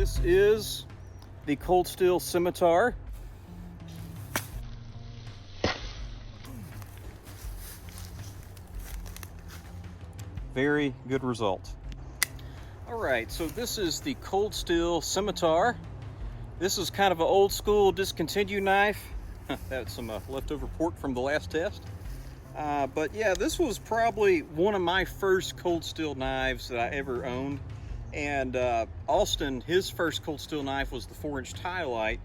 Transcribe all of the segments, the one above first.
This is the Cold Steel Scimitar. Very good result. All right, so this is the Cold Steel Scimitar. This is kind of an old school discontinued knife. That's some leftover pork from the last test. But yeah, this was probably one of my first cold steel knives that I ever owned. And Austin, his first cold steel knife was the 4-inch tie light.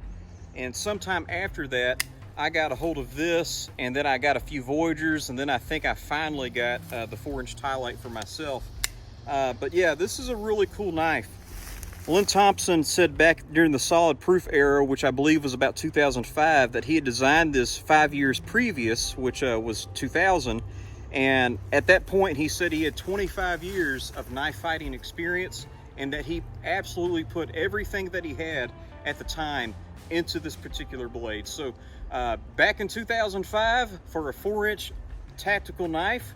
And sometime after that, I got a hold of this, and then I got a few Voyagers, and then I think I finally got the 4-inch tie light for myself. But yeah, this is a really cool knife. Lynn Thompson said back during the solid proof era, which I believe was about 2005, that he had designed this 5 years previous, which was 2000. And at that point, he said he had 25 years of knife fighting experience, and that he absolutely put everything that he had at the time into this particular blade. So back in 2005, for a 4-inch tactical knife,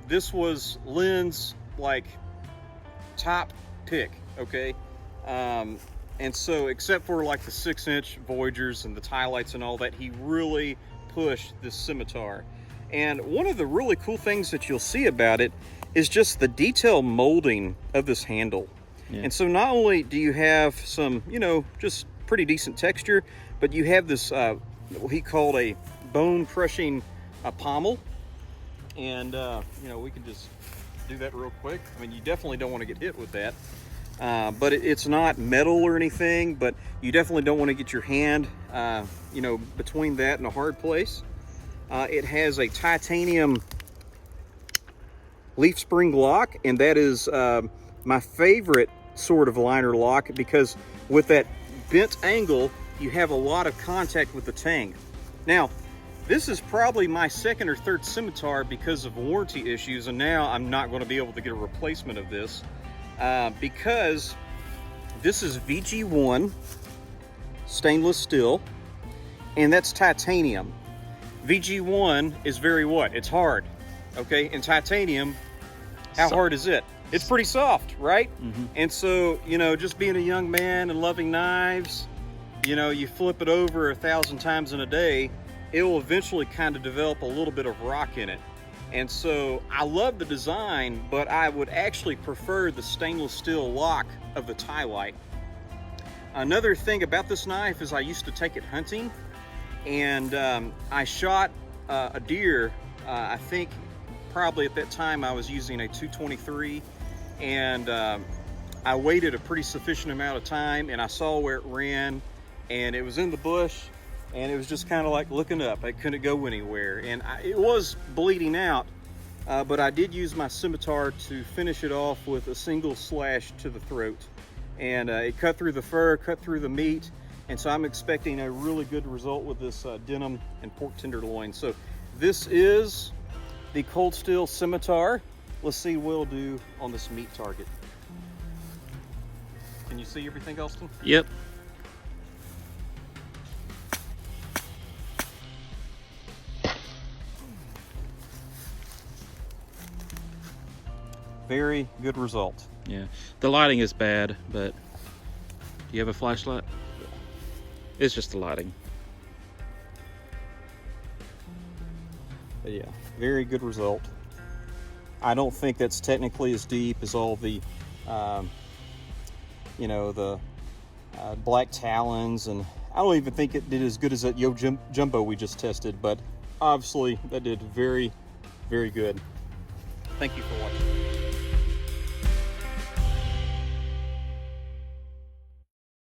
this was Lynn's like top pick, okay? And so except for like the 6-inch Voyagers and the tie lights and all that, he really pushed this Scimitar. And one of the really cool things that you'll see about it is just the detail molding of this handle. Yeah. And so not only do you have some, you know, just pretty decent texture, but you have this what he called a bone crushing pommel. And you know, we can just do that real quick. I mean, you definitely don't want to get hit with that, but it's not metal or anything, but you definitely don't want to get your hand you know, between that and a hard place. It has a titanium leaf spring lock, and that is my favorite sort of liner lock, because with that bent angle, you have a lot of contact with the tang. Now, this is probably my second or third Scimitar because of warranty issues, and now I'm not going to be able to get a replacement of this because this is VG1 stainless steel, and that's titanium. VG1 is very what? It's hard, okay? And titanium, how hard is it? It's pretty soft, right? Mm-hmm. And so, you know, just being a young man and loving knives, you know, you flip it over 1,000 times in a day, it will eventually kind of develop a little bit of rock in it. And so I love the design, but I would actually prefer the stainless steel lock of the tie light. Another thing about this knife is I used to take it hunting, and I shot a deer. I think probably at that time I was using a 223, and I waited a pretty sufficient amount of time, and I saw where it ran, and it was in the bush, and it was just kind of like looking up. I couldn't go anywhere, and it was bleeding out, but I did use my Scimitar to finish it off with a single slash to the throat, and it cut through the fur, cut through the meat. And so I'm expecting a really good result with this denim and pork tenderloin. So this is the Cold Steel Scimitar. Let's see what it'll do on this meat target. Can you see everything, Austin? Yep. Very good result. Yeah. The lighting is bad, but do you have a flashlight? It's just the lighting. But yeah, very good result. I don't think that's technically as deep as all the, you know, the black talons, and I don't even think it did as good as that Yo Jumbo we just tested, but obviously that did very, very good. Thank you for watching.